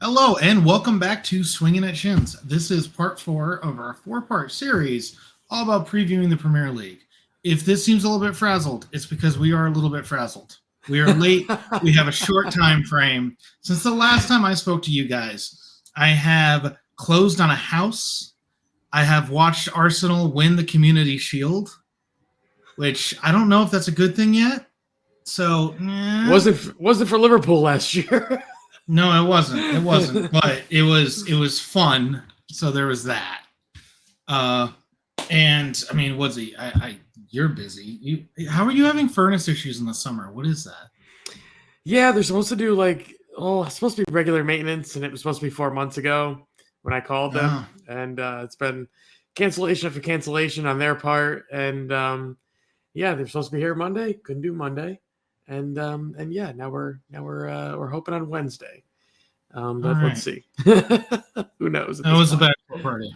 Hello, and welcome back to Swinging at Shins. This is part 4 of our 4-part series, all about previewing the Premier League. If this seems a little bit frazzled, it's because we are a little bit frazzled. We are late. We have a short time frame. Since the last time I spoke to you guys, I have closed on a house. I have watched Arsenal win the Community Shield, which I don't know if that's a good thing yet. So, Was it for Liverpool last year? No, it wasn't. But it was fun. So there was that. And I mean, what's he? You're busy. How are you having furnace issues in the summer? What is that? Yeah, they're supposed to do it's supposed to be regular maintenance, and it was supposed to be 4 months ago when I called them, and it's been cancellation after cancellation on their part, and yeah, they're supposed to be here Monday, couldn't do Monday, and yeah, now we're hoping on Wednesday, but let's see. Who knows? That was a bad party.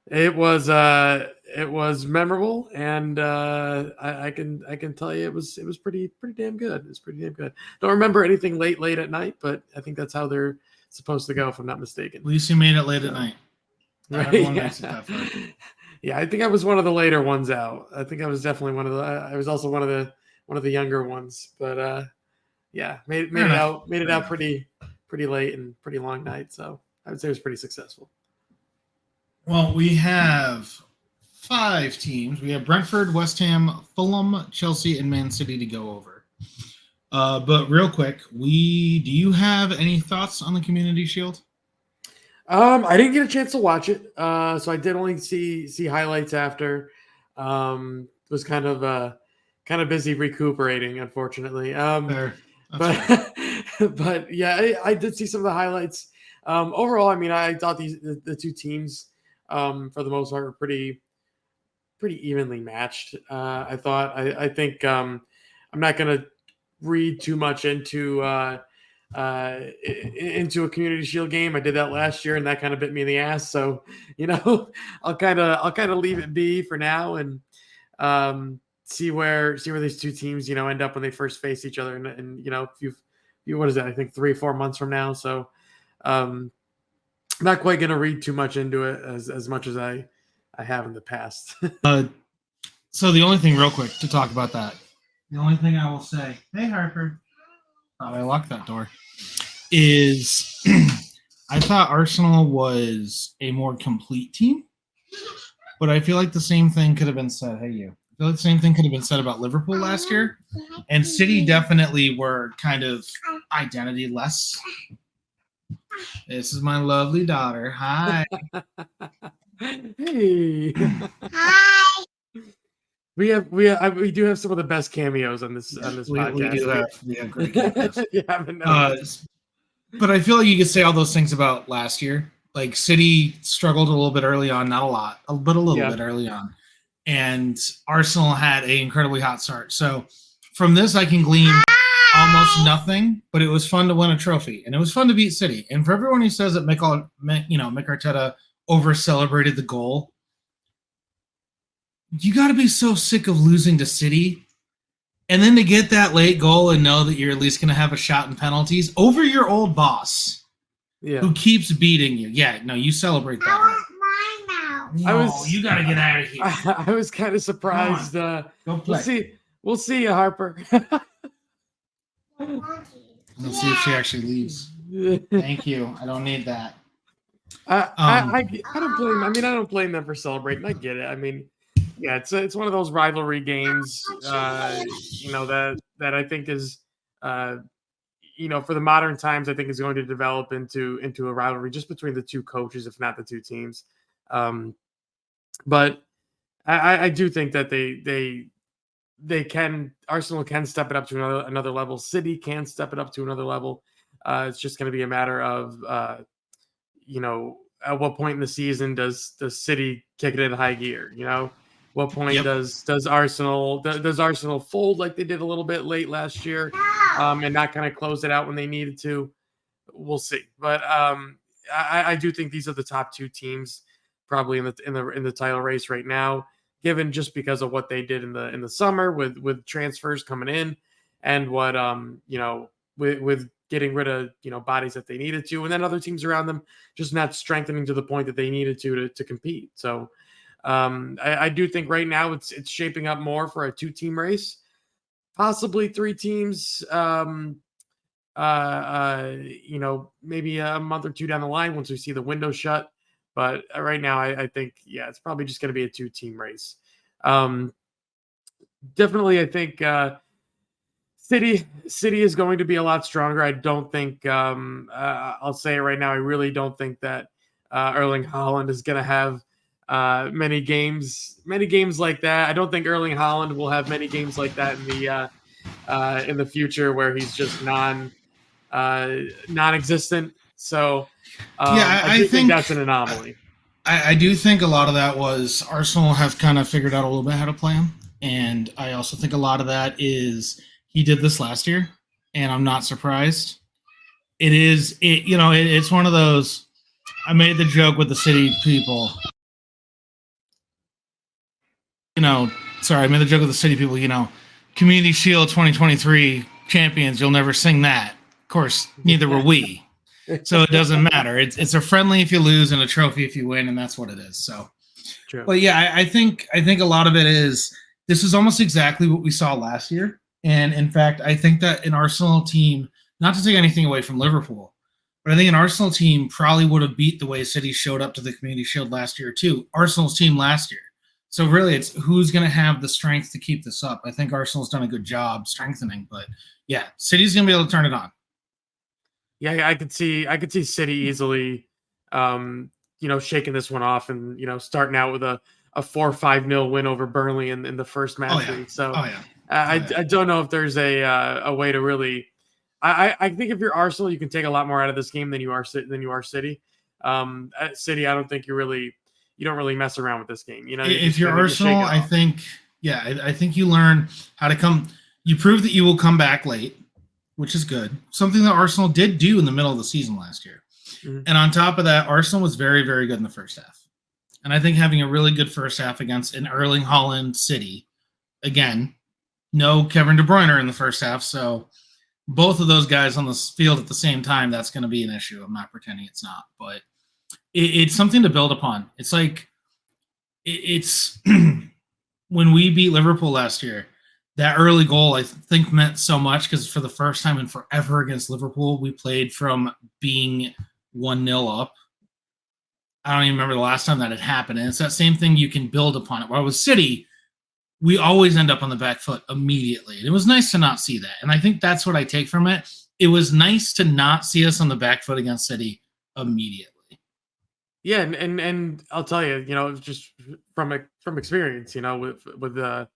It was memorable, and I can tell you it was pretty damn good. It was pretty damn good. Don't remember anything late at night, but I think that's how they're supposed to go, if I'm not mistaken. At least you made it late at night. Right? Makes it that far. Yeah, I think I was one of the later ones out. I think I was definitely one of the. I was also one of the younger ones, but yeah, made it out pretty late and pretty long night. So I would say it was pretty successful. Well, we have 5 teams. We have Brentford, West Ham, Fulham, Chelsea, and Man City to go over. But real quick, do you have any thoughts on the Community Shield? I didn't get a chance to watch it, so I did only see highlights after. Was kind of busy recuperating, unfortunately. But yeah, I did see some of the highlights. Overall, I mean, I thought the two teams, for the most part, were pretty evenly matched. I think I'm not going to read too much into a Community Shield game. I did that last year, and that kind of bit me in the ass. So, I'll kind of leave it be for now, and see where these two teams, end up when they first face each other. And what is that? I think 3 or 4 months from now. So, I'm not quite going to read too much into it as much as I have in the past. So the only thing real quick to talk about that, the only thing I will say, hey Harper, thought I locked that door, is I thought Arsenal was a more complete team, but I feel like the same thing could have been said. Hey, you. I feel like the same thing could have been said about Liverpool last year, and City definitely were kind of identity-less. This is my lovely daughter. Hi. Hey. Hi. We do have some of the best cameos on this podcast. We have great cameos. But I feel like you could say all those things about last year. Like City struggled a little bit early on, not a lot, but a little bit early on. And Arsenal had an incredibly hot start. So from this, I can glean almost nothing, but it was fun to win a trophy, and it was fun to beat City. And for everyone who says that Mick Arteta over-celebrated the goal, you got to be so sick of losing to City, and then to get that late goal and know that you're at least going to have a shot in penalties over your old boss, who keeps beating you. Yeah, no, you celebrate that. I want mine now. You got to get out of here. I was kind of surprised. Go play. We'll see you, Harper. Let's see if she actually leaves. Thank you. I don't need that. I don't blame. I mean, I don't blame them for celebrating. I get it. I mean, yeah, it's one of those rivalry games. That I think is, for the modern times, I think is going to develop into a rivalry just between the two coaches, if not the two teams. But I do think that Arsenal can step it up to another level. City can step it up to another level. It's just going to be a matter of, at what point in the season does City kick it in high gear? What point does Arsenal fold like they did a little bit late last year, and not kind of close it out when they needed to? We'll see. But I do think these are the top 2 teams probably in the title race right now, given just because of what they did in the summer with transfers coming in, and what with getting rid of bodies that they needed to, and then other teams around them just not strengthening to the point that they needed to compete. So I do think right now it's shaping up more for a 2-team race, possibly 3 teams. Maybe a month or 2 down the line once we see the window shut. But right now, I think, it's probably just going to be a 2-team race. Definitely, I think City is going to be a lot stronger. I don't think, I'll say it right now, I really don't think that Erling Haaland is going to have many games like that. I don't think Erling Haaland will have many games like that in the future where he's just non-existent. So I think that's an anomaly. I do think a lot of that was Arsenal have kind of figured out a little bit how to play him, and I also think a lot of that is he did this last year, and I'm not surprised. It's one of those. I made the joke with the City people. I made the joke with the City people. Community Shield 2023 champions. You'll never sing that. Of course, neither were we. So it doesn't matter. It's a friendly if you lose and a trophy if you win, and that's what it is. So, True. But yeah, I think a lot of it is this is almost exactly what we saw last year. And in fact, I think that an Arsenal team, not to take anything away from Liverpool, but I think an Arsenal team probably would have beat the way City showed up to the Community Shield last year too. Arsenal's team last year. So really, it's who's going to have the strength to keep this up. I think Arsenal's done a good job strengthening, but yeah, City's going to be able to turn it on. Yeah, I could see City easily, shaking this one off and starting out with a 4-5-0 win over Burnley in the first match. So I don't know if there's a way to really. I think if you're Arsenal, you can take a lot more out of this game than you are City. At City, I don't think you don't really mess around with this game. If you're Arsenal, I think you learn how to come. You prove that you will come back late, which is good. Something that Arsenal did do in the middle of the season last year. Mm-hmm. And on top of that, Arsenal was very, very good in the first half. And I think having a really good first half against an Erling Haaland City, again, no Kevin De Bruyne in the first half. So both of those guys on the field at the same time, that's going to be an issue. I'm not pretending it's not. But it's something to build upon. It's like it's when we beat Liverpool last year, that early goal, I think, meant so much because for the first time in forever against Liverpool, we played from being 1-0 up. I don't even remember the last time that had happened. And it's that same thing you can build upon it. While with City, we always end up on the back foot immediately. And it was nice to not see that. And I think that's what I take from it. It was nice to not see us on the back foot against City immediately. Yeah, and I'll tell you, just from experience, with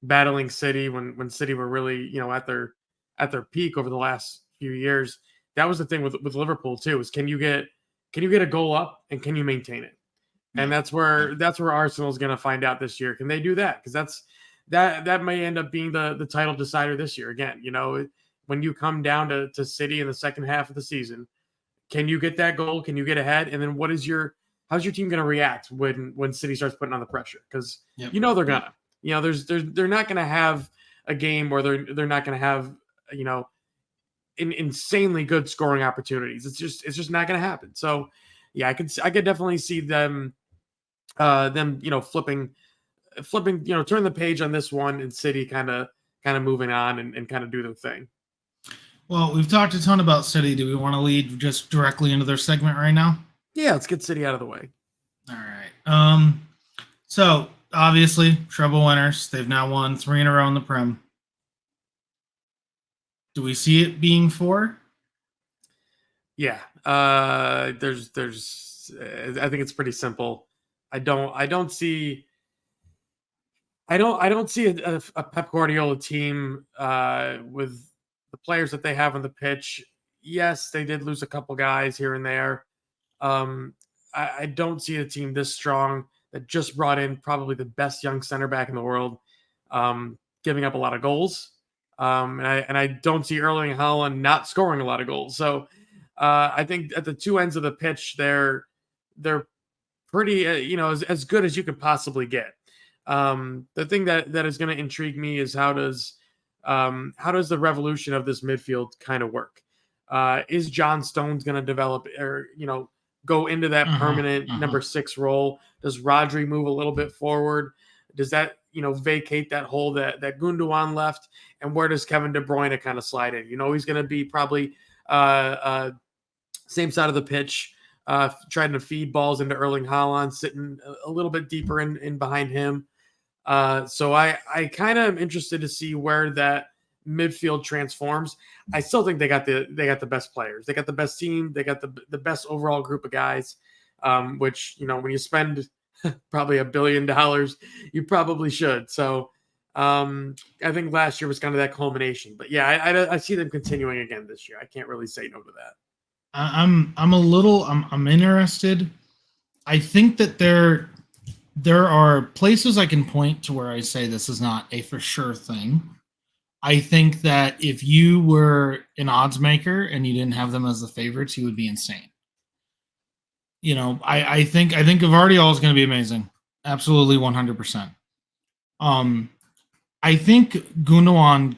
battling City when City were really, at their peak over the last few years. That was the thing with Liverpool too, is can you get a goal up and can you maintain it? And that's where Arsenal's going to find out this year. Can they do that? Because that may end up being the title decider this year again. When you come down to City in the second half of the season, can you get that goal? Can you get ahead? And then how's your team going to react when City starts putting on the pressure? Because they're gonna. They're not going to have a game where they're not going to have insanely good scoring opportunities. It's just not going to happen. So yeah, I could definitely see them flipping, turn the page on this one and City kind of moving on and kind of do their thing. Well, we've talked a ton about City. Do we want to lead just directly into their segment right now? Yeah, let's get City out of the way. All right. So obviously, treble winners. They've now won 3 in a row in the Prem. Do we see it being 4? Yeah. There's. I think it's pretty simple. I don't see a Pep Guardiola team with the players that they have on the pitch. Yes, they did lose a couple guys here and there. I don't see a team this strong that just brought in probably the best young center back in the world, giving up a lot of goals. And I don't see Erling Haaland not scoring a lot of goals. So I think at the two ends of the pitch, they're pretty, as good as you could possibly get. The thing that is going to intrigue me is how does how does the revolution of this midfield kind of work? Is John Stones going to develop or, go into that permanent number 6 role? Does Rodri move a little bit forward? Does that, vacate that hole that Gundogan left? And where does Kevin De Bruyne kind of slide in? He's going to be probably same side of the pitch, trying to feed balls into Erling Haaland, sitting a little bit deeper in behind him. So I kind of am interested to see where that midfield transforms. I still think they got the best players. They got the best team. They got the best overall group of guys, which, when you spend probably $1 billion, you probably should. So I think last year was kind of that culmination. But yeah, I see them continuing again this year. I can't really say no to that. I'm interested. I think that there are places I can point to where I say this is not a for sure thing. I think that if you were an odds maker and you didn't have them as the favorites, you would be insane. I think Gvardiol is going to be amazing. Absolutely 100%. I think Gundogan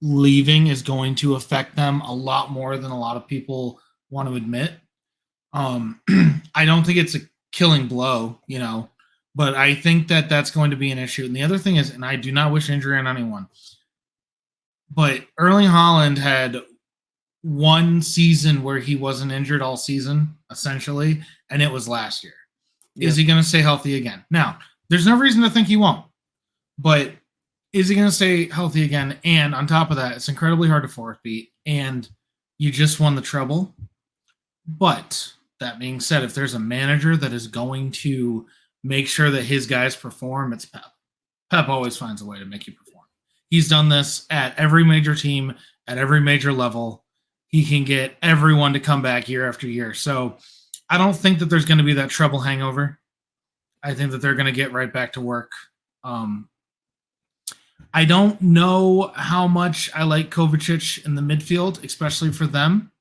leaving is going to affect them a lot more than a lot of people want to admit. I don't think it's a killing blow, but I think that that's going to be an issue. And the other thing is, and I do not wish injury on anyone, but Erling Haaland had one season where he wasn't injured all season, essentially, and it was last year. Yeah. Is he going to stay healthy again? Now, there's no reason to think he won't, but is he going to stay healthy again? And on top of that, it's incredibly hard to forfeit, and you just won the treble. But that being said, if there's a manager that is going to make sure that his guys perform, it's Pep. Pep always finds a way to make you perform. He's done this at every major team, at every major level. He can get everyone to come back year after year. So I don't think that there's going to be that treble hangover. I think that they're going to get right back to work. I don't know how much I like Kovacic in the midfield, especially for them.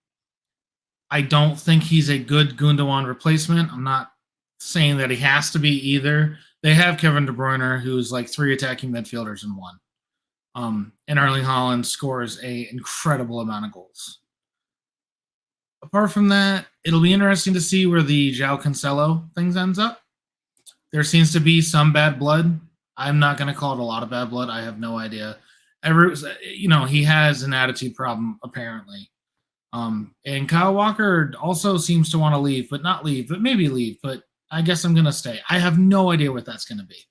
I don't think he's a good Gundogan replacement. I'm not saying that he has to be either. They have Kevin De Bruyne, who's like 3 attacking midfielders in 1. And Erling Haaland scores an incredible amount of goals. Apart from that, it'll be interesting to see where the João Cancelo things ends up. There seems to be some bad blood. I'm not going to call it a lot of bad blood. I have no idea. He has an attitude problem, apparently. And Kyle Walker also seems to want to leave, but not leave, but maybe leave. But I guess I'm going to stay. I have no idea what that's going to be.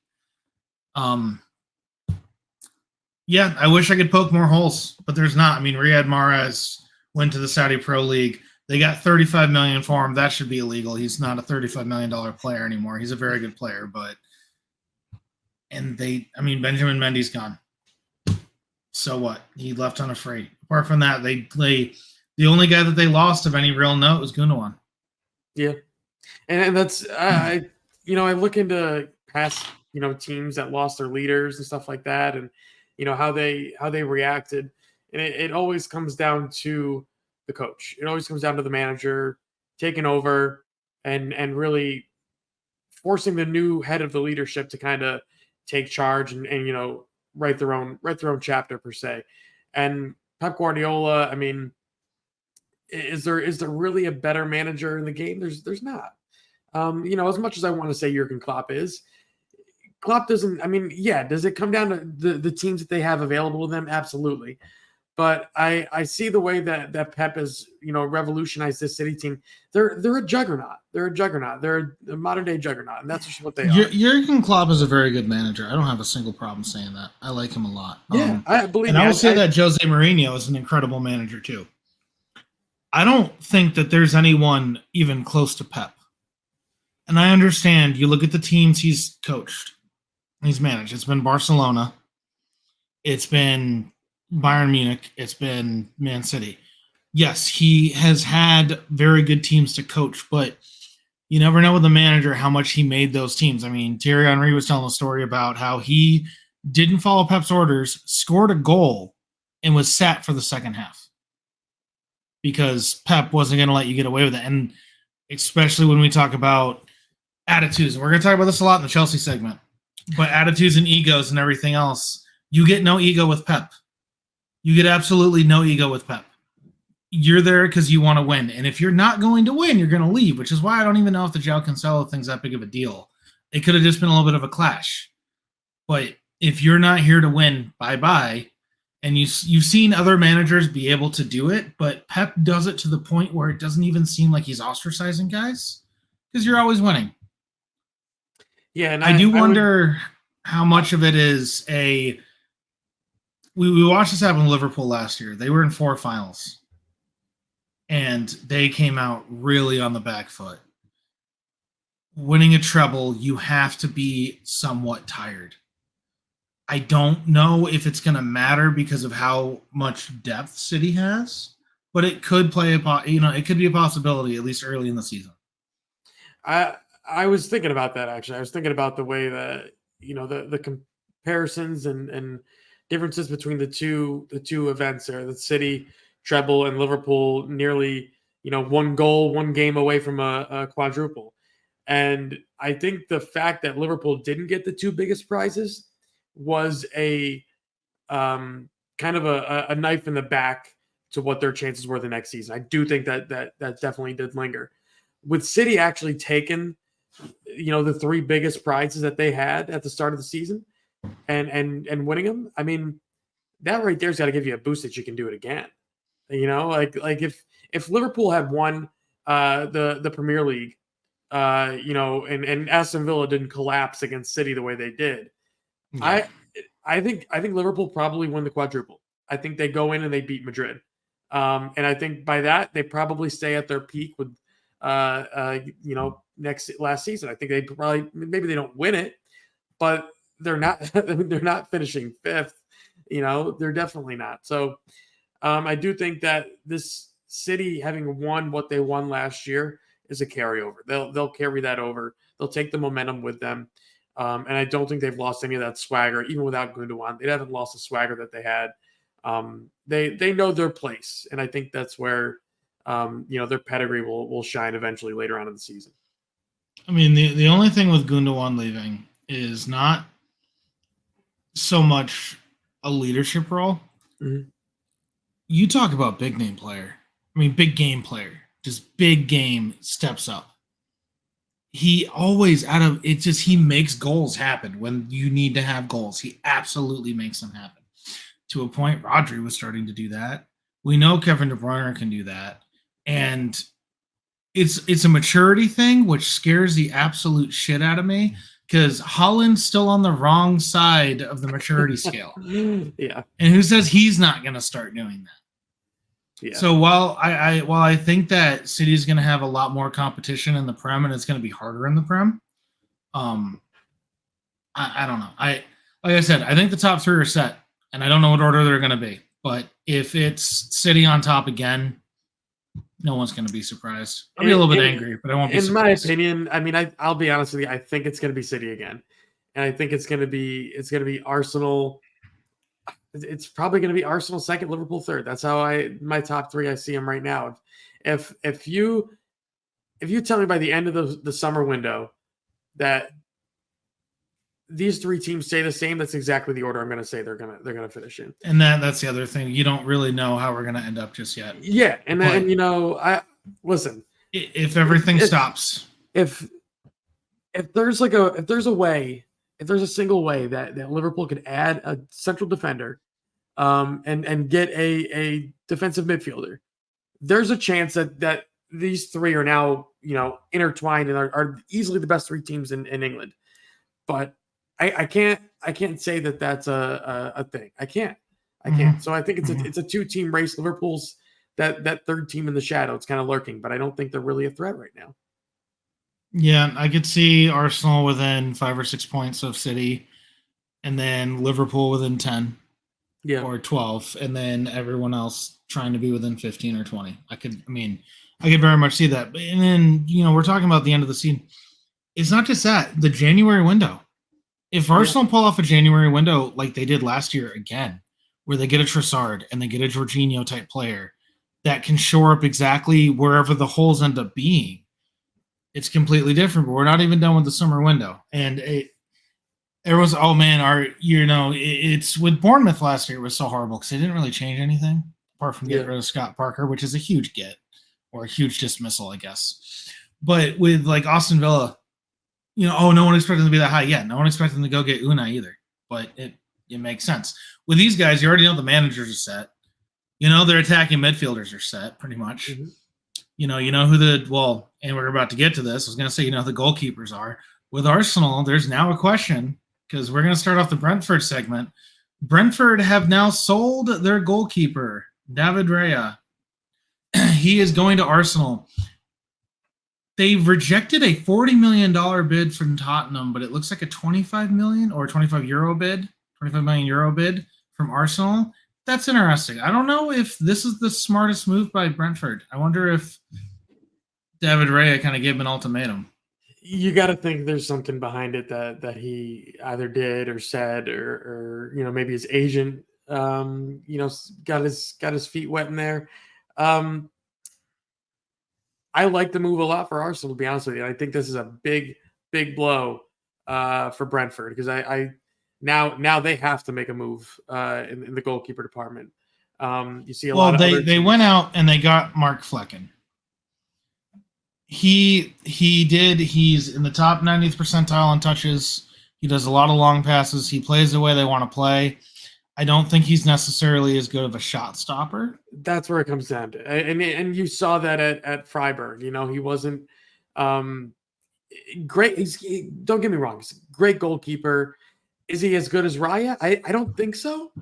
Yeah, I wish I could poke more holes, but there's not. I mean, Riyad Mahrez went to the Saudi Pro League. They got $35 million for him. That should be illegal. He's not a $35 million player anymore. He's a very good player, Benjamin Mendy's gone. So what? He left unafraid. Apart from that, the only guy that they lost of any real note was Gundogan. Yeah, and that's I look into past teams that lost their leaders and stuff like that, and how they reacted, and it always comes down to the coach. It always comes down to the manager taking over and really forcing the new head of the leadership to kind of take charge and write their own chapter per se. And Pep Guardiola, I mean, is there really a better manager in the game? There's not. As much as I want to say Jurgen Klopp is, Klopp doesn't. I mean, yeah. Does it come down to the teams that they have available to them? Absolutely. But I see the way that Pep has revolutionized this City team. They're a juggernaut. They're a juggernaut. They're a modern day juggernaut, and that's just what they are. Jurgen Klopp is a very good manager. I don't have a single problem saying that. I like him a lot. Yeah, I believe. And I will say that Jose Mourinho is an incredible manager too. I don't think that there's anyone even close to Pep. And I understand. You look at the teams he's coached, he's managed. It's been Barcelona. It's been Bayern Munich, it's been Man City. Yes, he has had very good teams to coach, but you never know with the manager how much he made those teams. I mean, Thierry Henry was telling a story about how he didn't follow Pep's orders, scored a goal, and was sat for the second half because Pep wasn't going to let you get away with it. And especially when we talk about attitudes, and we're going to talk about this a lot in the Chelsea segment, but attitudes and egos and everything else, you get no ego with Pep. You get absolutely no ego with Pep. You're there because you want to win. And if you're not going to win, you're going to leave, which is why I don't even know if the João Cancelo thing's that big of a deal. It could have just been a little bit of a clash. But if you're not here to win, bye-bye. And you've seen other managers be able to do it, but Pep does it to the point where it doesn't even seem like he's ostracizing guys because you're always winning. Yeah, and I do wonder how much of it is a. We watched this happen in Liverpool last year. They were in 4 finals, and they came out really on the back foot. Winning a treble, you have to be somewhat tired. I don't know if it's going to matter because of how much depth City has, but it could it could be a possibility at least early in the season. I was thinking about that actually. I was thinking about the way that the comparisons and differences between the two events there, the City treble and Liverpool nearly 1 goal, 1 game away from a quadruple. And I think the fact that Liverpool didn't get the 2 biggest prizes was a kind of a knife in the back to what their chances were the next season. I do think that definitely did linger. With City actually taking, the 3 biggest prizes that they had at the start of the season and winning them, I mean, that right there's got to give you a boost that you can do it again. Like if Liverpool had won the Premier League, and Aston Villa didn't collapse against City the way they did. Yeah. I think Liverpool probably win the quadruple. I think they go in and they beat Madrid. And I think by that they probably stay at their peak with last season. I think they probably maybe they don't win it, but they're not they're not finishing 5th. They're definitely not. So I do think that this City having won what they won last year is a carryover. They'll carry that over. They'll take the momentum with them. And I don't think they've lost any of that swagger, even without Gundogan. They haven't lost the swagger that they had. They know their place, and I think that's where their pedigree will shine eventually later on in the season. I mean, the only thing with Gundogan leaving is not so much a leadership role. Mm-hmm. You talk about big name player. I mean, big game player. Just big game steps up. He always he makes goals happen when you need to have goals. He absolutely makes them happen. To a point, Rodri was starting to do that. We know Kevin De Bruyne can do that. And it's a maturity thing, which scares the absolute shit out of me because Holland's still on the wrong side of the maturity scale. Yeah. And who says he's not going to start doing that? Yeah. So while I think that City is going to have a lot more competition in the Prem and it's going to be harder in the Prem, I don't know. Like I said, I think the top 3 are set, and I don't know what order they're going to be. But if it's City on top again, no one's going to be surprised. I'll be a little bit angry, but I won't be surprised. In my opinion, I mean, I'll be honest with you. I think it's going to be City again, and I think it's going to be Arsenal. It's probably going to be Arsenal 2nd, Liverpool 3rd. That's how my top 3. I see them right now. If you tell me by the end of the summer window that these 3 teams stay the same, that's exactly the order I'm going to say they're going to finish in. And that's the other thing. You don't really know how we're going to end up just yet. Yeah, and then I listen. If everything stops, if there's a single way that Liverpool could add a central defender, and get a defensive midfielder, there's a chance that these 3 are now intertwined and are easily the best 3 teams in England. But I can't say that that's a thing. I can't. So I think it's a 2-team race. Liverpool's that 3rd team in the shadow. It's kind of lurking, but I don't think they're really a threat right now. Yeah, I could see Arsenal within 5 or 6 points of City, and then Liverpool within 10 or 12, and then everyone else trying to be within 15 or 20. I could very much see that. And then, we're talking about the end of the season. It's not just that, the January window. If Arsenal pull off a January window like they did last year again, where they get a Trossard and they get a Jorginho type player that can shore up exactly wherever the holes end up being, it's completely different. But we're not even done with the summer window. And There was, oh man, it's with Bournemouth last year. It was so horrible because they didn't really change anything apart from getting rid of Scott Parker, which is a huge get or a huge dismissal, I guess. But with like Aston Villa, no one expected them to be that high. Yeah, no one expected them to go get Unai either. But it makes sense. With these guys, you already know the managers are set. Their attacking midfielders are set pretty much. Mm-hmm. You know and we're about to get to this. I was going to say, the goalkeepers are. With Arsenal, there's now a question because we're going to start off the Brentford segment. Brentford have now sold their goalkeeper, David Raya. He is going to Arsenal. They've rejected a $40 million bid from Tottenham, but it looks like a 25 million or 25 million euro bid from Arsenal. That's interesting. I don't know if this is the smartest move by Brentford. I wonder if David Raya kind of gave him an ultimatum. You got to think there's something behind it that he either did or said, or maybe his agent, got his feet wet in there. I like the move a lot for Arsenal, to be honest with you. I think this is a big blow for Brentford because I now they have to make a move in the goalkeeper department. You see a lot of they went out and they got Mark Flecken. He's in the top 90th percentile on touches. He does a lot of long passes. He plays the way they want to play. I don't think he's necessarily as good of a shot stopper. That's where it comes down to. And you saw that at Freiburg. He wasn't great. Don't get me wrong. He's a great goalkeeper. Is he as good as Raya? I don't think so.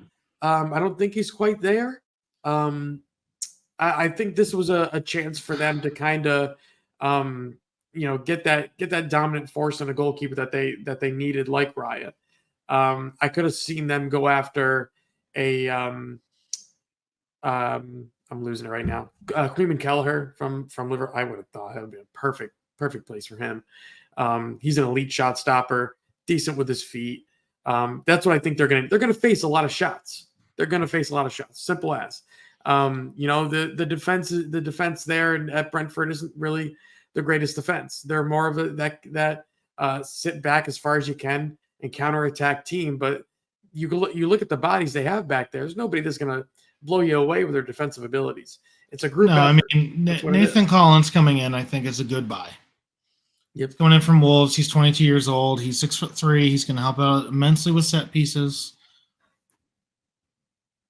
I don't think he's quite there. I think this was a chance for them to kind of get that dominant force in a goalkeeper that they needed, like Raya. I could have seen them go after I'm losing it right now. Cleveland Kelleher from Liverpool. I would have thought that would be a perfect place for him. He's an elite shot stopper, decent with his feet. That's what I think they're gonna face a lot of shots. They're gonna face a lot of shots. Simple as. The defense there at Brentford isn't really the greatest defense. They're more of that sit back as far as you can and counterattack team. But you look at the bodies they have back there. There's nobody that's going to blow you away with their defensive abilities. It's a group. No, effort. I mean Nathan Collins coming in, I think, is a good buy. Yep, coming in from Wolves. He's 22 years old. He's 6'3". He's going to help out immensely with set pieces.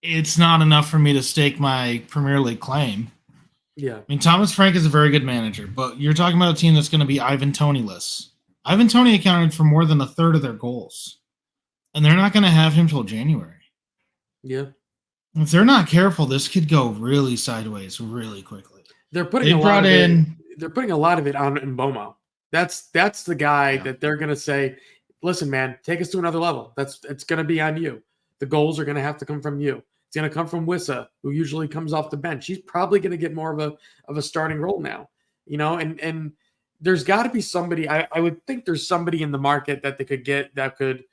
It's not enough for me to stake my Premier League claim. Yeah. I mean, Thomas Frank is a very good manager, but you're talking about a team that's going to be Ivan Toney-less. Ivan Toney accounted for more than a third of their goals, and they're not going to have him till January. Yeah. If they're not careful, this could go really sideways really quickly. They're putting a lot of it on Mboma. That's the guy that they're going to say, listen, man, take us to another level. It's going to be on you. The goals are going to have to come from you. It's going to come from Wissa, who usually comes off the bench. He's probably going to get more of a starting role now, and there's got to be somebody. I would think there's somebody in the market that they could get that could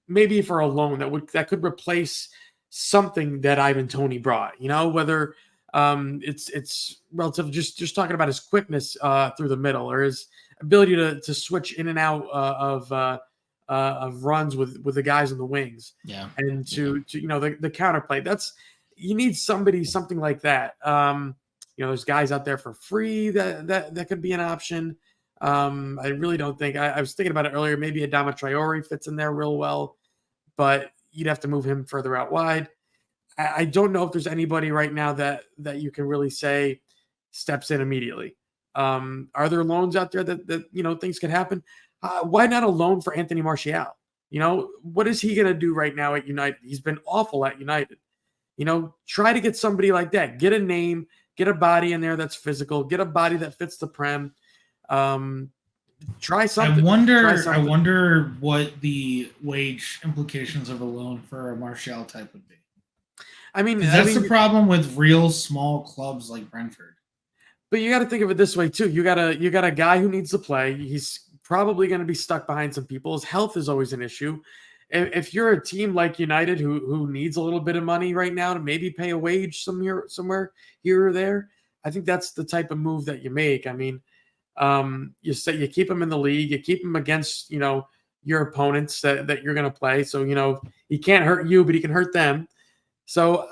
maybe for a loan that could replace something that Ivan Toney brought, whether it's relative, just talking about his quickness through the middle or his ability to switch in and out of runs with the guys in the wings. Yeah. And to the counterplay. You need something like that. There's guys out there for free that could be an option. I really don't think I was thinking about it earlier. Maybe Adama Traore fits in there real well, but you'd have to move him further out wide. I don't know if there's anybody right now that you can really say steps in immediately. Are there loans out there that things could happen? Why not a loan for Anthony Martial? What is he going to do right now at United? He's been awful at United. Try to get somebody like that. Get a name, get a body in there that's physical, get a body that fits the Prem. Try something. I wonder what the wage implications of a loan for a Martial type would be. That's the problem with real small clubs like Brentford. But you got to think of it this way too. You got a guy who needs to play. He's probably going to be stuck behind some people. His health is always an issue. If you're a team like United who needs a little bit of money right now to maybe pay a wage somewhere here or there, I think that's the type of move that you make. You keep him in the league, you keep him against your opponents that you're going to play. So, he can't hurt you, but he can hurt them. So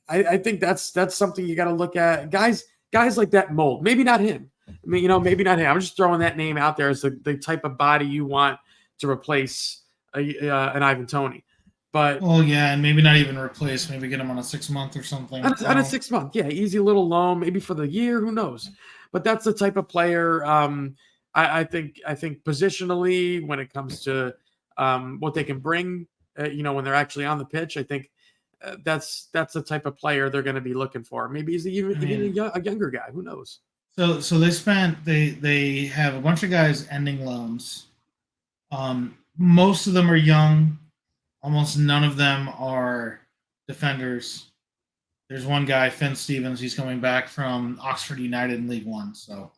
I think that's something you got to look at. Guys like that mold. Maybe not him. I mean, maybe not him. I'm just throwing that name out there as the type of body you want to replace an Ivan Toney. But and maybe not even replace. Maybe get him on a 6-month or something. On a 6-month, easy little loan, maybe for the year. Who knows? But that's the type of player. I think positionally, when it comes to what they can bring, when they're actually on the pitch, I think that's the type of player they're going to be looking for. Maybe he's even a younger guy. Who knows? So they have a bunch of guys ending loans. Most of them are young. Almost none of them are defenders. There's one guy, Finn Stevens. He's coming back from Oxford United in League One. So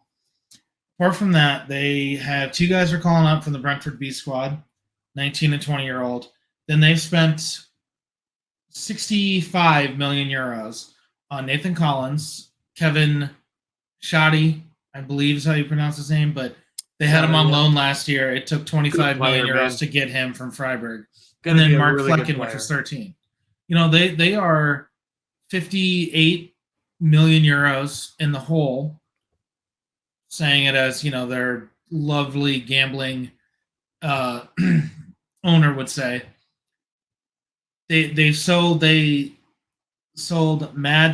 apart from that, they have 2 guys are calling up from the Brentford B squad, 19 and 20-year-old. Then they've spent 65 million euros on Nathan Collins, Kevin Shoddy, I believe is how you pronounce his name, but they had him on loan last year. It took 25 million euros to get him from Freiburg. And then Mark Flecken, which was 13. They are 58 million euros in the hole, saying it as, their lovely gambling owner would say. They sold Mads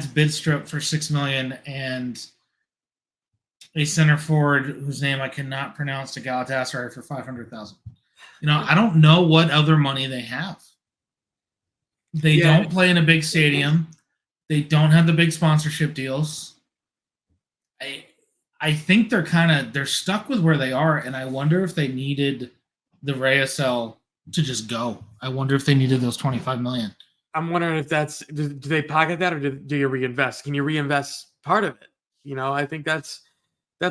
Bidstrup for 6 million and a center forward whose name I cannot pronounce to Galatasaray for 500,000. I don't know what other money they have. They don't play in a big stadium. They don't have the big sponsorship deals. I think they're stuck with where they are, and I wonder if they needed the Reyesel to just go. I wonder if they needed those 25 million. I'm wondering if do they pocket that, or do you reinvest? Can you reinvest part of it? I think that's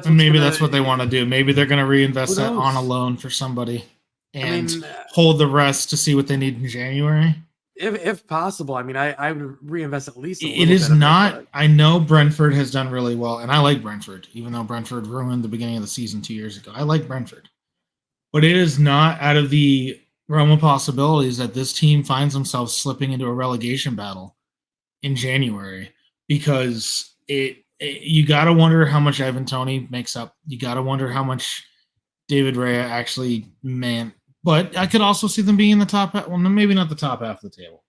maybe that's what they want to do. Maybe they're going to reinvest that on a loan for somebody and hold the rest to see what they need in January. If possible. I would reinvest at least a little bit. It is not. I know Brentford has done really well, and I like Brentford, even though Brentford ruined the beginning of the season 2 years ago. I like Brentford. But it is not out of the realm of possibilities that this team finds themselves slipping into a relegation battle in January, because you got to wonder how much Ivan Toney makes up. You got to wonder how much David Raya actually meant. But I could also see them being in the top half. Well, maybe not the top half of the table,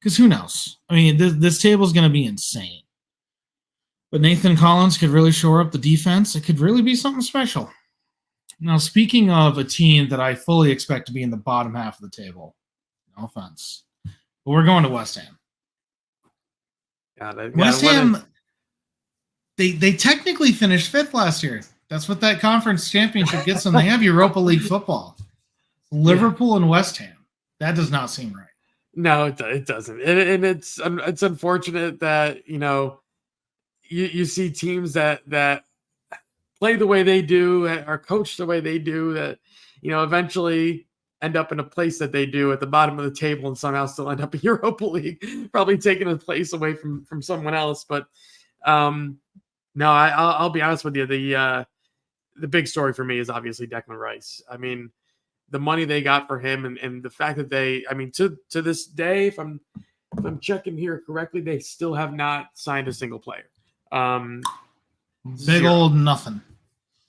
because who knows? This table is going to be insane. But Nathan Collins could really shore up the defense. It could really be something special. Now, speaking of a team that I fully expect to be in the bottom half of the table, no offense, but we're going to West Ham. West Ham, they technically finished 5th last year. That's what that conference championship gets them. They have Europa League football. Liverpool and West Ham. That does not seem right. No, it doesn't. And it's unfortunate that, you see teams that play the way they do, are coached the way they do, that, eventually end up in a place that they do at the bottom of the table and somehow still end up in Europa League, probably taking a place away from someone else. But no, I'll be honest with you. The big story for me is obviously Declan Rice. The money they got for him and the fact that they, to this day, if I'm checking here correctly, they still have not signed a single player. Big old nothing.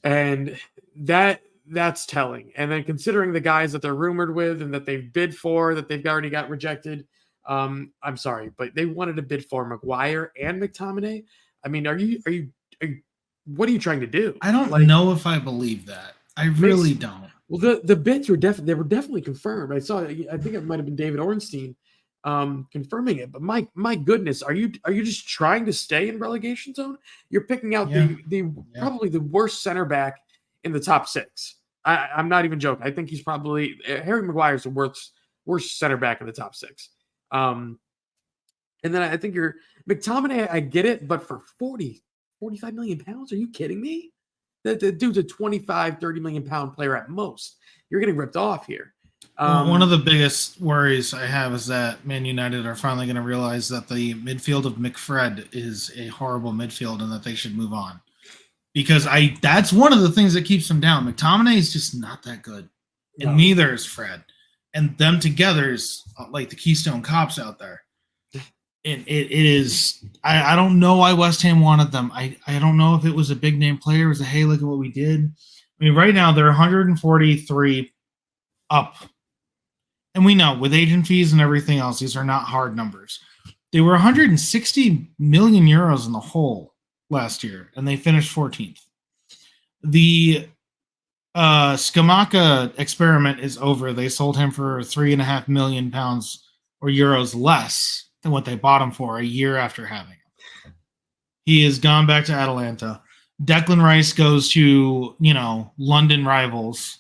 And that's telling. And then considering the guys that they're rumored with and that they've bid for, that they've already got rejected. I'm sorry, but they wanted to bid for Maguire and McTominay. Are you what are you trying to do? I don't know if I believe that. I really don't. Well, the bids were definitely confirmed. I think it might have been David Ornstein confirming it. But my goodness, are you just trying to stay in relegation zone? You're picking out probably the worst center back in the top 6. I'm not even joking. I think he's probably Harry Maguire's the worst center back in the top 6. And then I think you're McTominay. I get it, but for 45 million pounds, are you kidding me? The dude's a 25, 30 million pound player at most. You're getting ripped off here. One of the biggest worries I have is that Man United are finally going to realize that the midfield of McFred is a horrible midfield and that they should move on. Because that's one of the things that keeps them down. McTominay is just not that good. and neither is Fred. And them together is like the Keystone Cops out there. And it is. I don't know why West Ham wanted them. I don't know if it was a big name player. It was a hey, look at what we did. I mean, right now they're 143 up. And we know with agent fees and everything else, these are not hard numbers. They were 160 million euros in the hole last year, and they finished 14th. The Skamaka experiment is over. They sold him for £3.5 million or euros less than what they bought him for a year after having him. He has gone back to Atalanta. Declan Rice goes to, London rivals.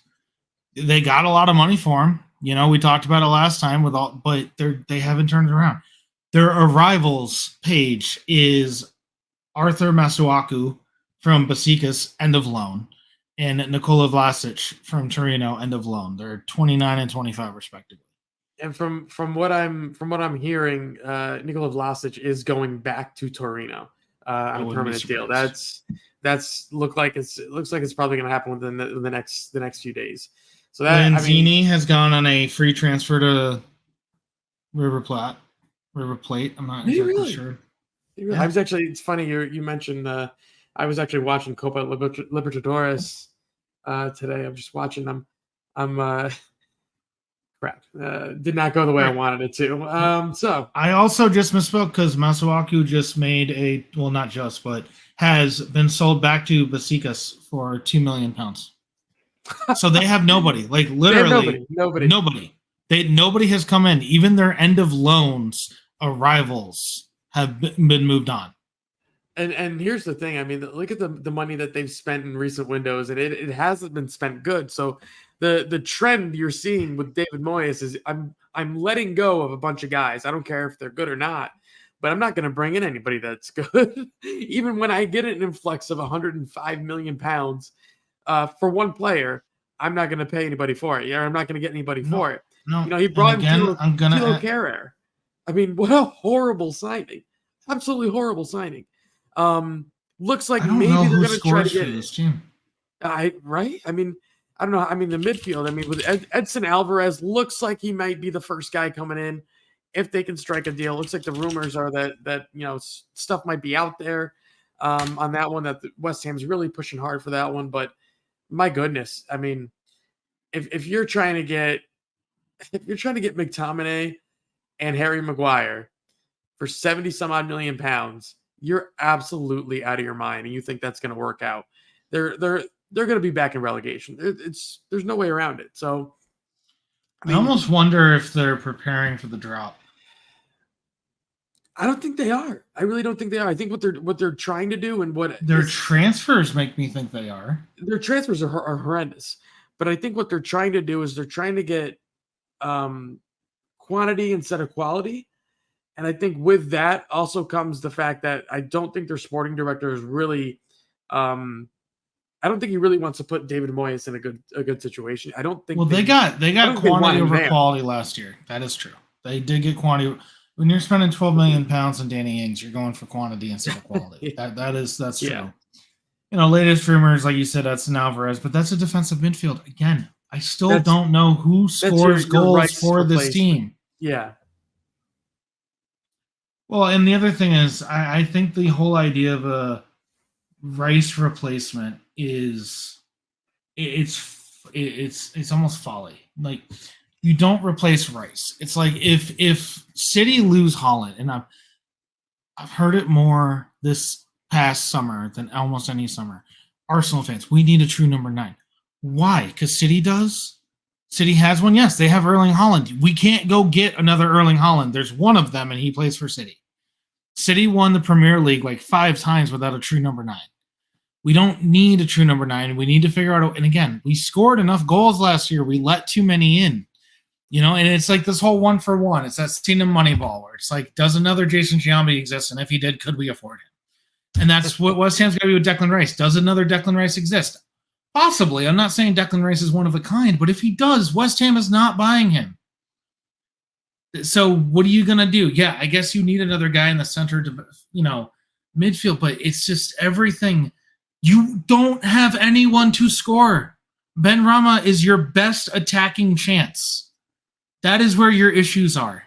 They got a lot of money for him. We talked about it last time but they haven't turned it around. Their arrivals page is Arthur Masuaku from Besiktas, end of loan, and Nikola Vlasic from Torino, end of loan. They're 29 and 25 respectively. And from what I'm hearing, Nikola Vlasic is going back to Torino on a permanent deal. That's looks like it's probably going to happen within the next few days. So that Lanzini has gone on a free transfer to River Plate. I'm not exactly sure. Yeah. I was actually. It's funny you mentioned. I was actually watching Copa Libertadores today. I'm just watching them. Crap. Did not go the way I wanted it to. So I also just misspoke because Masuaku just made not just, but has been sold back to Besiktas for £2 million. So they have nobody. Like literally nobody. Nobody has come in. Even their end of loans arrivals have been moved on. And here's the thing. I mean, look at the money that they've spent in recent windows, and it hasn't been spent good. So the trend you're seeing with David Moyes is I'm letting go of a bunch of guys. I don't care if they're good or not, but I'm not going to bring in anybody that's good. Even when I get an influx of £105 million for one player, I'm not going to pay anybody for it. I'm not going to get anybody for it. No, he brought in Thilo Kehrer. I mean, what a horrible signing! Absolutely horrible signing. Looks like maybe they're going to try to get this team. Right? I mean, I don't know. I mean, the midfield. I mean, with Edson Alvarez, looks like he might be the first guy coming in if they can strike a deal. Looks like the rumors are that stuff might be out there on that one. That West Ham's really pushing hard for that one. But my goodness, I mean, if you're trying to get McTominay and Harry Maguire for 70 some odd million pounds, you're absolutely out of your mind, and you think that's going to work out. They're going to be back in relegation. There's no way around it. So I almost wonder if they're preparing for the drop. I don't think they are. I really don't think they are. I think what they're trying to do and what their transfers make me think they are. Their transfers are horrendous. But I think what they're trying to do is they're trying to get quantity instead of quality. And I think with that also comes the fact that I don't think their sporting director is really I don't think he really wants to put David Moyes in a good situation. I don't think. Well, they got quantity over quality last year. That is true. They did get quantity. When you're spending £12 million on Danny Ings, you're going for quantity instead of quality. That's true. Yeah. Latest rumors, like you said, that's Alvarez, but that's a defensive midfield. Again, I still don't know who scores goals for this team. Yeah. Well, and the other thing is, I think the whole idea of a Rice replacement is it's almost folly. Like, you don't replace Rice. It's like if City lose Haaland, and I've heard it more this past summer than almost any summer. Arsenal fans, we need a true number 9. Why? Because City does. City has one. Yes, they have Erling Haaland. We can't go get another Erling Haaland. There's one of them, and he plays for City. City won the Premier League like 5 times without a true number 9. We don't need a true number 9. We need to figure out. And again, we scored enough goals last year. We let too many in. And it's like this whole 1-for-1. It's that Stina Moneyball where it's like, does another Jason Giambi exist? And if he did, could we afford him? And that's what West Ham's got to do with Declan Rice. Does another Declan Rice exist? Possibly. I'm not saying Declan Rice is one of a kind, but if he does, West Ham is not buying him. So what are you going to do? Yeah, I guess you need another guy in the center to, midfield, but it's just everything. You don't have anyone to score. Ben Rama is your best attacking chance. That is where your issues are.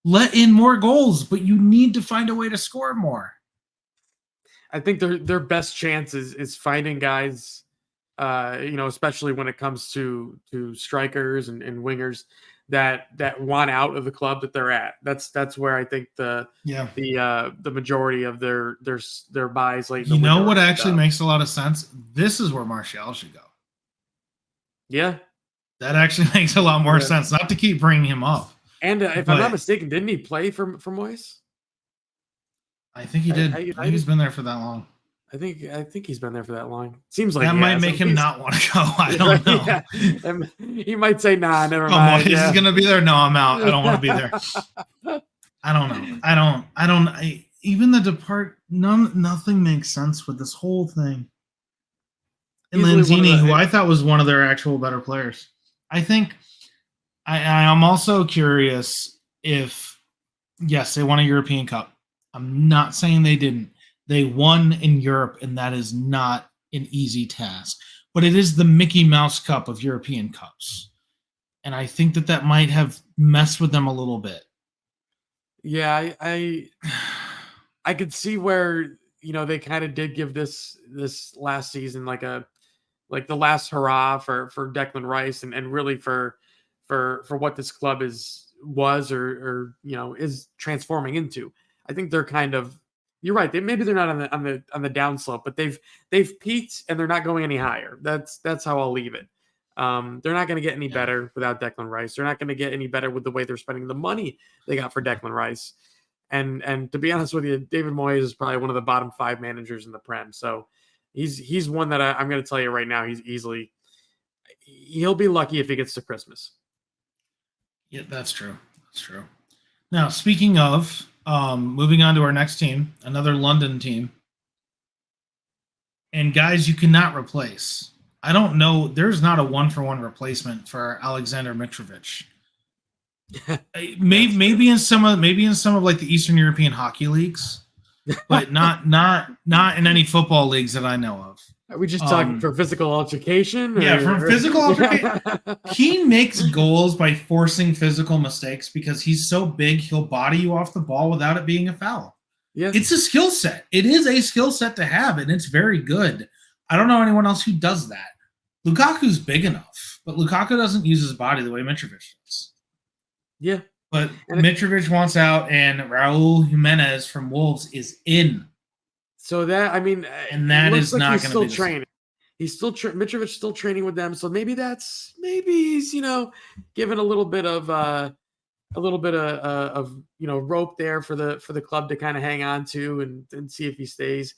Let in more goals, but you need to find a way to score more. I think their best chance is finding guys, especially when it comes to strikers and wingers that want out of the club that they're at. That's where I think the majority of their buys late in the window. You know what actually makes a lot of sense? This is where Martial should go. Yeah. That actually makes a lot more sense. Not to keep bringing him up. And if I'm not mistaken, didn't he play for Moyes? I think he did. I think he's been there for that long. I think he's been there for that long. Seems like that might make him not want to go. I don't know. Yeah. He might say, "Nah, never mind." Moyes is gonna be there. No, I'm out. I don't want to be there. I don't know. Even the nothing makes sense with this whole thing. And Lanzini, who I thought was one of their actual better players. I think I'm also curious if, yes, they won a European Cup. I'm not saying they didn't. They won in Europe, and that is not an easy task. But it is the Mickey Mouse Cup of European Cups. And I think that might have messed with them a little bit. Yeah, I could see where, they kind of did give this last season like the last hurrah for Declan Rice and really for what this club was or is transforming into. I think they're kind of, you're right. Maybe they're not on the downslope, but they've peaked and they're not going any higher. That's how I'll leave it. They're not going to get any better without Declan Rice. They're not going to get any better with the way they're spending the money they got for Declan Rice. And to be honest with you, David Moyes is probably one of the bottom 5 managers in the Prem. So he's one that I'm going to tell you right now, he'll be lucky if he gets to Christmas. Yeah, that's true. That's true. Now, speaking of, moving on to our next team, another London team. And guys you cannot replace. I don't know. There's not a 1-for-1 replacement for Alexander Mitrovic. maybe in some of like the Eastern European hockey leagues, but not in any football leagues that I know of. Are we just talking for physical altercation? Yeah, from physical altercation. He makes goals by forcing physical mistakes because he's so big, he'll body you off the ball without it being a foul. Yeah. It's a skill set. It is a skill set to have, and it's very good. I don't know anyone else who does that. Lukaku's big enough, but Lukaku doesn't use his body the way Mitrovic does. Yeah. But Mitrovic wants out, and Raul Jimenez from Wolves is in. So that, and that is like not going to be training. He's still Mitrovic's still training with them. So maybe he's given a little bit of rope there for the club to kind of hang on to and see if he stays.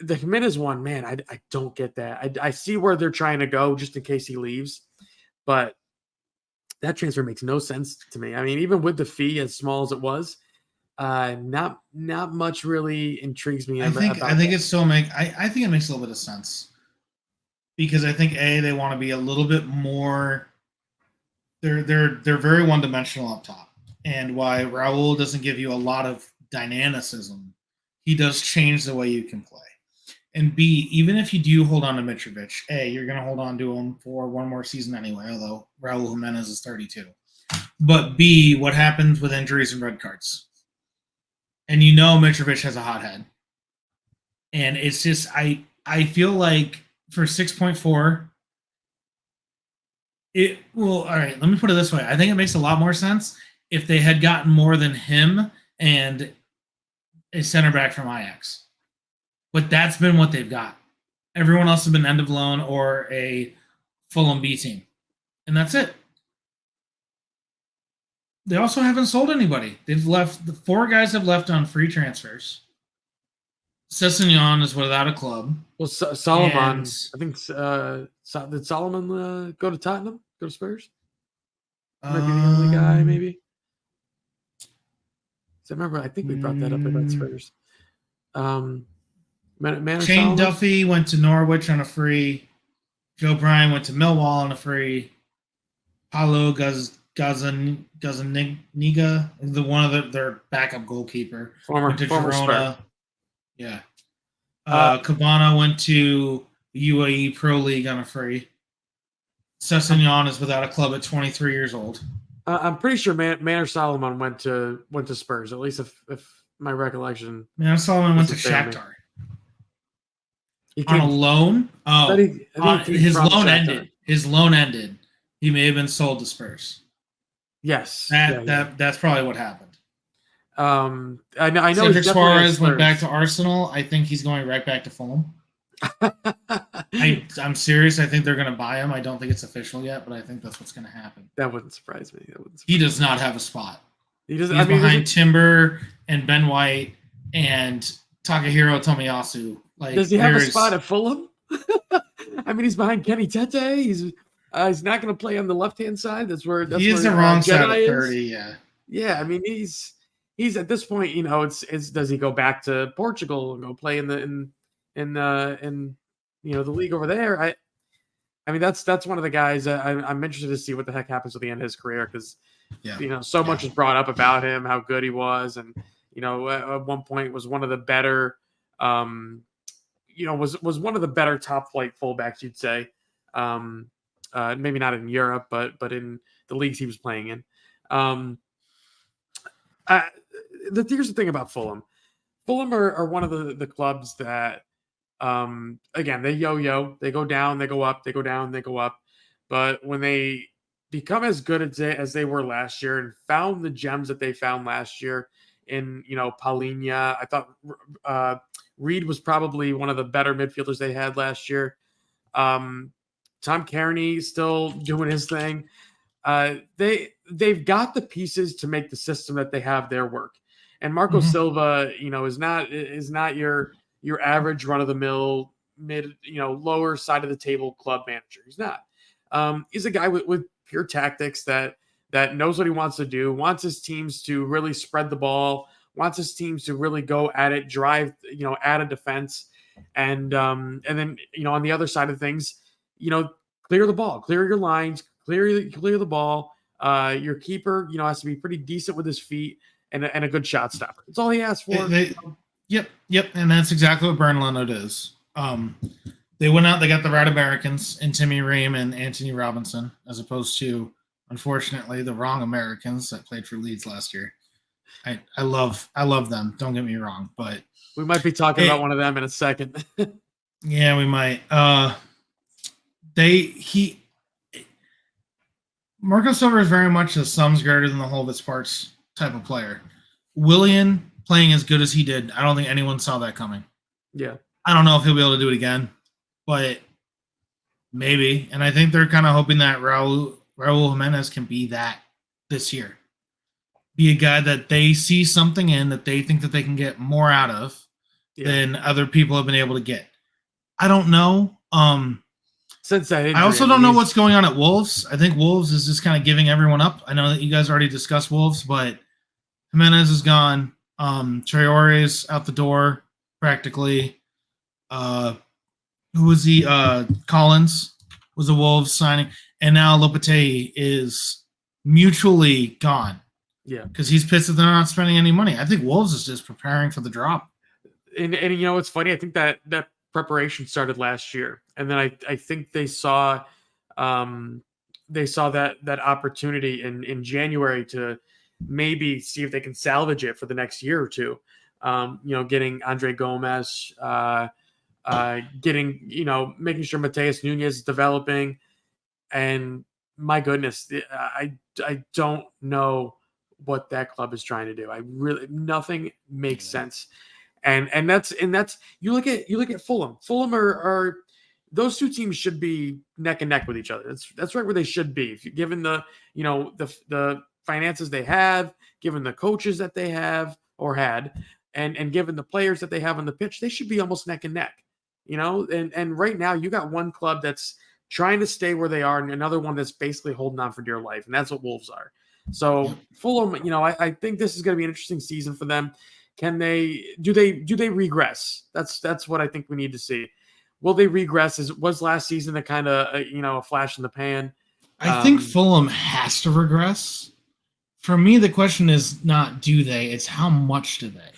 The Jimenez one, man, I don't get that. I see where they're trying to go just in case he leaves, but that transfer makes no sense to me. Even with the fee as small as it was, not much really intrigues me. I think it still I think it makes a little bit of sense because I think they want to be a little bit more. They're very one-dimensional up top, and why Raul doesn't give you a lot of dynamicism, he does change the way you can play. And B, even if you do hold on to Mitrovic, you're going to hold on to him for one more season anyway, although Raul Jimenez is 32. But B, what happens with injuries and red cards? And Mitrovic has a hot head. And it's just, I feel like for 6.4, all right, let me put it this way. I think it makes a lot more sense if they had gotten more than him and a center back from Ajax. But that's been what they've got. Everyone else has been end of loan or a Fulham B team. And that's it. They also haven't sold anybody. The 4 guys have left on free transfers. Sessegnon is without a club. Well, Solomon, I think, did Solomon go to Tottenham? Go to Spurs? Might be the only guy, maybe. I remember, I think we brought that up about Spurs. Shane Duffy went to Norwich on a free. Joe Bryan went to Millwall on a free. Paulo Gazzaniga, the one of their backup goalkeeper, went to Girona. Yeah. Cabana went to UAE Pro League on a free. Sessegnon is without a club at 23 years old. I'm pretty sure Manor Solomon went to Spurs. At least if my recollection. Manor Solomon went to fail me. Shakhtar He on a came, loan. Oh, I think he came his from loan Shakhtar. ended. His loan ended. He may have been sold to Spurs. Yes, That's probably what happened. I know. Cedric Suarez went back to Arsenal. I think he's going right back to Fulham. I'm serious. I think they're going to buy him. I don't think it's official yet, but I think that's what's going to happen. That wouldn't surprise me. He does not have a spot. He's behind Timber and Ben White and Takahiro Tomiyasu. Does he have a spot at Fulham? I mean, he's behind Kenny Tete. He's not going to play on the left-hand side. That's where he is the wrong side of 30. Yeah. Yeah. I mean, he's at this point. It's does he go back to Portugal and go play in the league over there? I mean, that's one of the guys I'm interested to see what the heck happens at the end of his career because so much is brought up about him, how good he was, and at one point was one of the better, was one of the better top flight fullbacks, you'd say. Maybe not in Europe, but in the leagues he was playing in. Here's the thing about Fulham. Fulham are one of the clubs that, again, they yo-yo. They go down, they go up, they go down, they go up. But when they become as good as they were last year and found the gems that they found last year in, Paulinho, I thought Reed was probably one of the better midfielders they had last year. Tom Kearney still doing his thing. They've got the pieces to make the system that they have there work. And Marco Silva, is not your average run of the mill mid, lower side of the table club manager. He's not. He's a guy with pure tactics that knows what he wants to do, wants his teams to really spread the ball, wants his teams to really go at it, drive, at a defense. And then, on the other side of things, clear the ball, clear your lines, clear the ball. Your keeper, has to be pretty decent with his feet and a good shot stopper. That's all he asks for. Yep. And that's exactly what Bern Leno does. They went out, they got the right Americans in Timmy Ream and Anthony Robinson, as opposed to, unfortunately, the wrong Americans that played for Leeds last year. I love them. Don't get me wrong, but we might be talking about one of them in a second. Yeah, we might. Marco Silva is very much a sums greater than the whole of its parts type of player. Willian playing as good as he did, I don't think anyone saw that coming. Yeah. I don't know if he'll be able to do it again, but maybe. And I think they're kind of hoping that Raul Jimenez can be that this year. Be a guy that they see something in that they think that they can get more out of than other people have been able to get. I don't know. Since that injury, I also don't know what's going on at Wolves. I think Wolves is just kind of giving everyone up. I know that you guys already discussed Wolves, but Jimenez is gone. Traore's out the door practically. Who was he? Collins was a Wolves signing, and now Lopetegui is mutually gone. Yeah, because he's pissed that they're not spending any money. I think Wolves is just preparing for the drop. And it's funny. I think that preparation started last year, and then I think they saw that opportunity in January to maybe see if they can salvage it for the next year or two. Getting Andre Gomez, making sure Mateus Nunes is developing, and my goodness, I don't know what that club is trying to do. Nothing makes sense. And that's you look at Fulham. Fulham are those two teams should be neck and neck with each other. That's right where they should be. If you given the finances they have, given the coaches that they have or had, and given the players that they have on the pitch, they should be almost neck and neck. And right now you got one club that's trying to stay where they are and another one that's basically holding on for dear life, and that's what Wolves are. So Fulham, I think this is going to be an interesting season for them. Do they regress? That's what I think we need to see. Will they regress? Was last season a kind of a flash in the pan? I think Fulham has to regress. For me, the question is not do they, it's how much do they?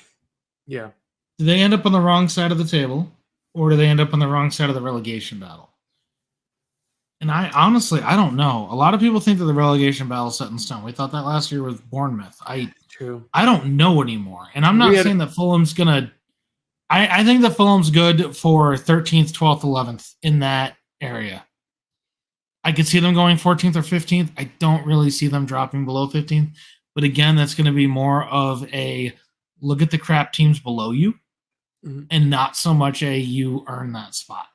Yeah. Do they end up on the wrong side of the table? or do they end up on the wrong side of the relegation battle? And I honestly, I don't know. A lot of people think that the relegation battle is set in stone. We thought that last year with Bournemouth. True. I don't know anymore. And I'm not saying that Fulham's gonna. I think that Fulham's good for 13th, 12th, 11th in that area. I could see them going 14th or 15th. I don't really see them dropping below 15th. But again, that's going to be more of a look at the crap teams below you, and not so much a you earn that spot.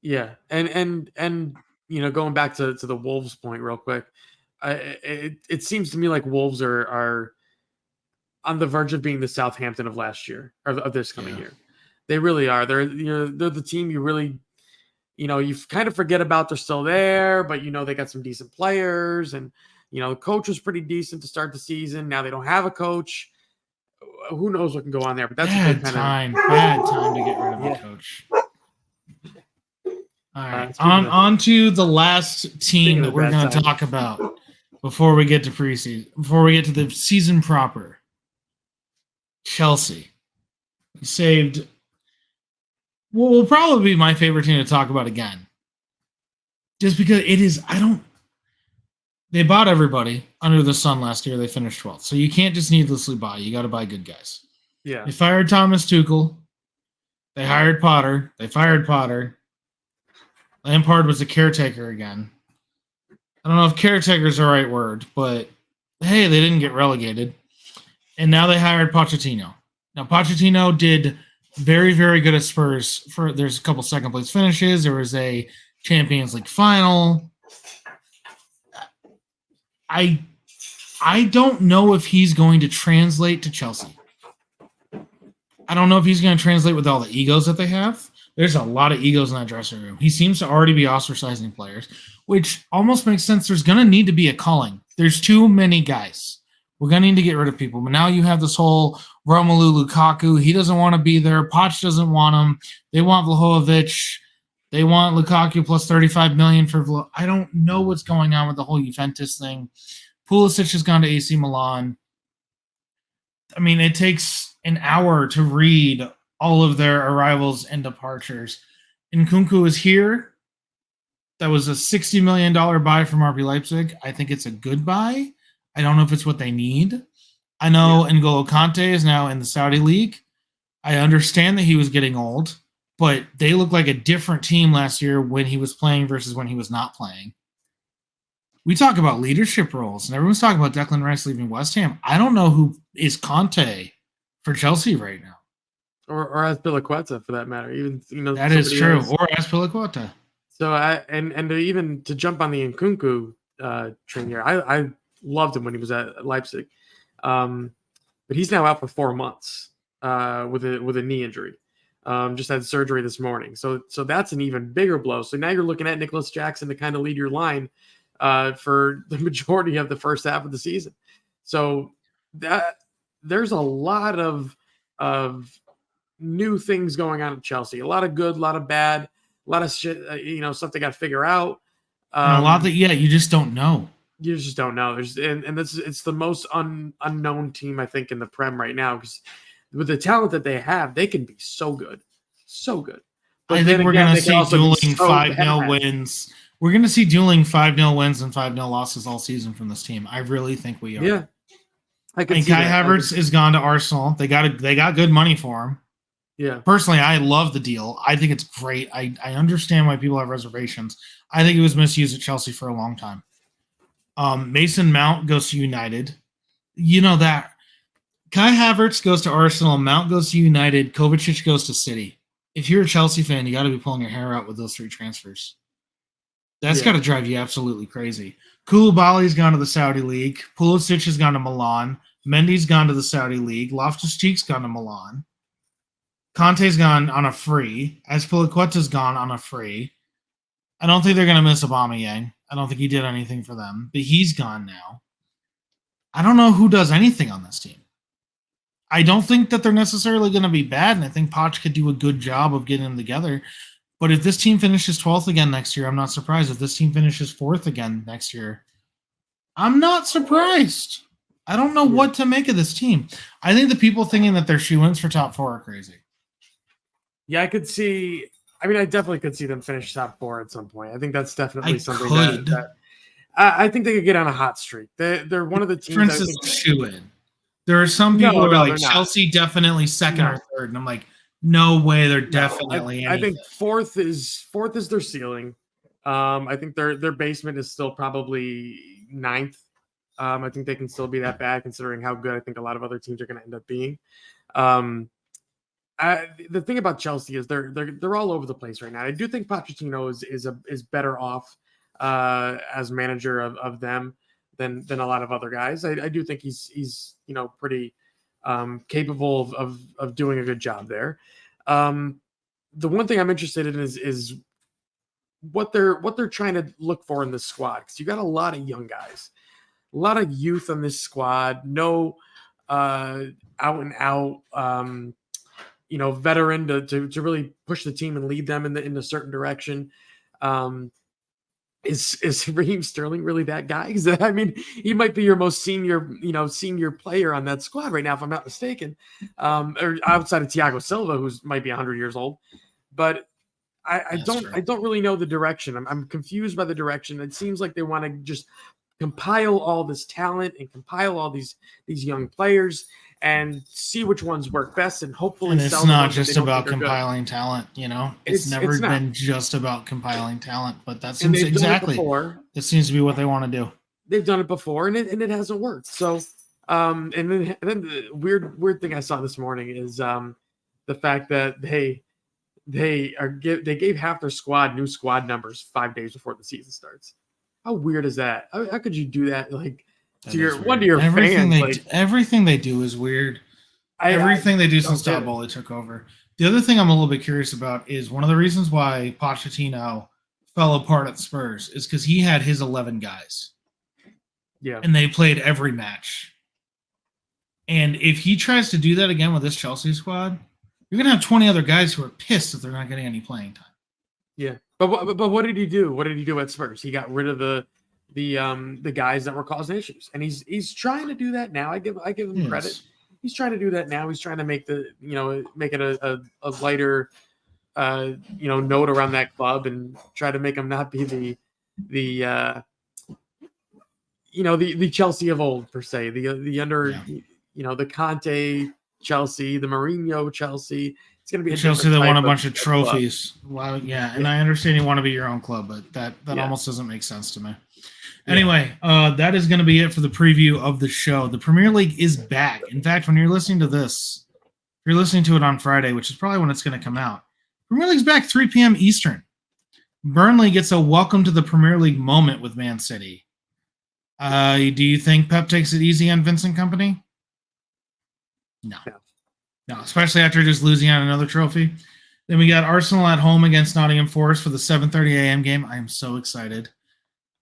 Yeah, and going back to the Wolves point real quick, it seems to me like Wolves are on the verge of being the Southampton of last year or of this coming year. They really are. They're the team you really you kind of forget about. They're still there, but they got some decent players, and the coach was pretty decent to start the season. Now they don't have a coach. Who knows what can go on there? But that's bad time to get rid of the coach. All right, on to the last team that we're going to talk about before we get to preseason, before we get to the season proper. Chelsea saved. Will probably be my favorite team to talk about again, just because it is. They bought everybody under the sun last year. They finished 12th, so you can't just needlessly buy. You got to buy good guys. Yeah. They fired Thomas Tuchel. They hired Potter. They fired Potter. Lampard was a caretaker again. I don't know if caretaker is the right word, but hey, they didn't get relegated. And now they hired Pochettino. Now, Pochettino did very, very good at Spurs. There's a couple second place finishes. There was a Champions League final. I don't know if he's going to translate to Chelsea. I don't know if he's going to translate with all the egos that they have. There's a lot of egos in that dressing room. He seems to already be ostracizing players, which almost makes sense. There's going to need to be a culling. There's too many guys. We're going to need to get rid of people. But now you have this whole Romelu Lukaku. He doesn't want to be there. Poch doesn't want him. They want Vlahovic. They want Lukaku plus 35 million for Vlahovic. I don't know what's going on with the whole Juventus thing. Pulisic has gone to AC Milan. I mean, it takes an hour to read all of their arrivals and departures. Nkunku is here. That was a $60 million buy from RB Leipzig. I think it's a good buy. I don't know if it's what they need. I know N'Golo Kante is now in the Saudi League. I understand that he was getting old, but they looked like a different team last year when he was playing versus when he was not playing. We talk about leadership roles, and everyone's talking about Declan Rice leaving West Ham. I don't know who is Conte for Chelsea right now. Or Azpilicueta, for that matter. Even that is true. Else. Or Azpilicueta. So to jump on the Nkunku train here, I loved him when he was at Leipzig, but he's now out for 4 months with a knee injury. Just had surgery this morning, so that's an even bigger blow. So now you're looking at Nicholas Jackson to kind of lead your line for the majority of the first half of the season. So that there's a lot of new things going on at Chelsea. A lot of good, a lot of bad, a lot of shit. Stuff they got to figure out. And a lot that you just don't know. You just don't know. It's the most unknown team I think in the Prem right now, because with the talent that they have, they can be so good, so good. But I think we're going to see dueling 5-0 wins. We're going to see dueling 5-0 wins and 5-0 losses all season from this team. I really think we are. Yeah. And Kai Havertz is gone to Arsenal. They got good money for him. Yeah. Personally, I love the deal. I think it's great. I understand why people have reservations. I think it was misused at Chelsea for a long time. Mason Mount goes to United. You know that. Kai Havertz goes to Arsenal. Mount goes to United. Kovacic goes to City. If you're a Chelsea fan, you got to be pulling your hair out with those 3 transfers. That's got to drive you absolutely crazy. Koulibaly's gone to the Saudi League. Pulisic has gone to Milan. Mendy's gone to the Saudi League. Loftus-Cheek's gone to Milan. Conte's gone on a free. Azpilicueta's gone on a free. I don't think they're going to miss Aubameyang. I don't think he did anything for them, but he's gone now. I don't know who does anything on this team. I don't think that they're necessarily going to be bad, and I think Poch could do a good job of getting them together. But if this team finishes 12th again next year, I'm not surprised. If this team finishes 4th again next year, I'm not surprised. I don't know what to make of this team. I think the people thinking that they're shoo-ins for top 4 are crazy. Yeah, I could see. I mean, I definitely could see them finish top 4 at some point. I think that's definitely I something could. that I think they could get on a hot streak. They're one of the teams. I Difference is think. shoe-in. There are some No, people who are no, like they're not. Chelsea definitely second No. or third, and I'm like, no way, they're No, definitely I anything. think fourth is their ceiling. I think their basement is still probably ninth. I think they can still be that bad considering how good I think a lot of other teams are going to end up being. The thing about Chelsea is they're all over the place right now. I do think Pochettino is better off as manager of them than a lot of other guys. I do think he's pretty capable of doing a good job there. The one thing I'm interested in is what they're trying to look for in this squad, because you got a lot of young guys, a lot of youth on this squad. No out and out veteran to really push the team and lead them in a certain direction. Is Raheem Sterling really that guy? Because I mean, he might be your most senior player on that squad right now, if I'm not mistaken, or outside of Thiago Silva, who's might be 100 years old. But I don't really know the direction. I'm confused by the direction. It seems like they want to just compile all this talent and compile all these young players and see which ones work best, and hopefully and it's not just about compiling talent. It's never been just about compiling talent, but that seems exactly that seems to be what they want to do. They've done it before, and it hasn't worked. So and then the weird thing I saw this morning is the fact that they gave half their squad new squad numbers 5 days before the season starts. How weird is that? How could you do that? Like, to your fans, everything they do is weird. Everything they do since Todd Bowley took over. The other thing I'm a little bit curious about is one of the reasons why Pochettino fell apart at Spurs is because he had his 11 guys. Yeah. And they played every match. And if he tries to do that again with this Chelsea squad, you're going to have 20 other guys who are pissed that they're not getting any playing time. Yeah. But what did he do? What did he do at Spurs? He got rid of the guys that were causing issues, and he's trying to do that now. I give him credit. He's trying to do that now. He's trying to make it a lighter note around that club, and try to make them not be the Chelsea of old, per se, the under the Conte Chelsea, the Mourinho Chelsea. It's going to be a Chelsea that won a bunch of trophies. Wow, yeah, and I understand you want to be your own club, but that almost doesn't make sense to me. Anyway, that is going to be it for the preview of the show. The Premier League is back. In fact, when you're listening to this, if you're listening to it on Friday, which is probably when it's going to come out, Premier League's back 3 p.m. Eastern. Burnley gets a welcome to the Premier League moment with Man City. Do you think Pep takes it easy on Vincent Kompany? No, especially after just losing out another trophy. Then we got Arsenal at home against Nottingham Forest for the 7:30 a.m. game. I am so excited.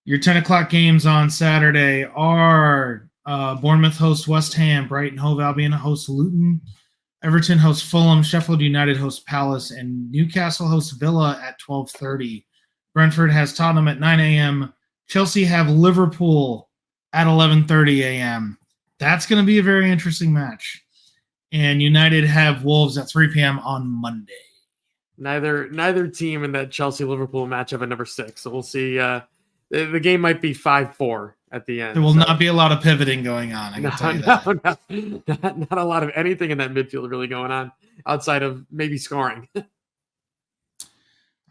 Your 10 o'clock games on Saturday are Bournemouth hosts West Ham, Brighton Hove Albion hosts Luton, Everton hosts Fulham, Sheffield United hosts Palace, and Newcastle hosts Villa at 12:30. Brentford has Tottenham at 9 a.m. Chelsea have Liverpool at 11:30 a.m. That's going to be a very interesting match. And United have Wolves at 3 p.m. on Monday. Neither team in that Chelsea-Liverpool matchup at number 6. So we'll see. The game might be 5-4 at the end. There will not be a lot of pivoting going on. I can tell you that. Not a lot of anything in that midfield really going on outside of maybe scoring.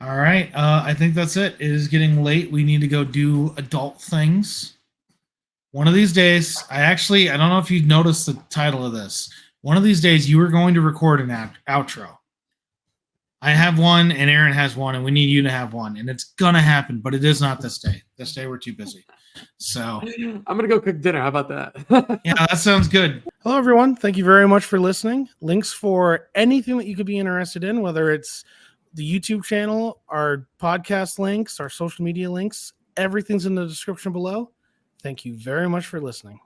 All right. I think that's it. It is getting late. We need to go do adult things. One of these days, I don't know if you've noticed the title of this. One of these days, you are going to record an outro. I have one, and Aaron has one, and we need you to have one. And it's going to happen, but it is not this day. This day, we're too busy. So I'm going to go cook dinner. How about that? Yeah, that sounds good. Hello, everyone. Thank you very much for listening. Links for anything that you could be interested in, whether it's the YouTube channel, our podcast links, our social media links, everything's in the description below. Thank you very much for listening.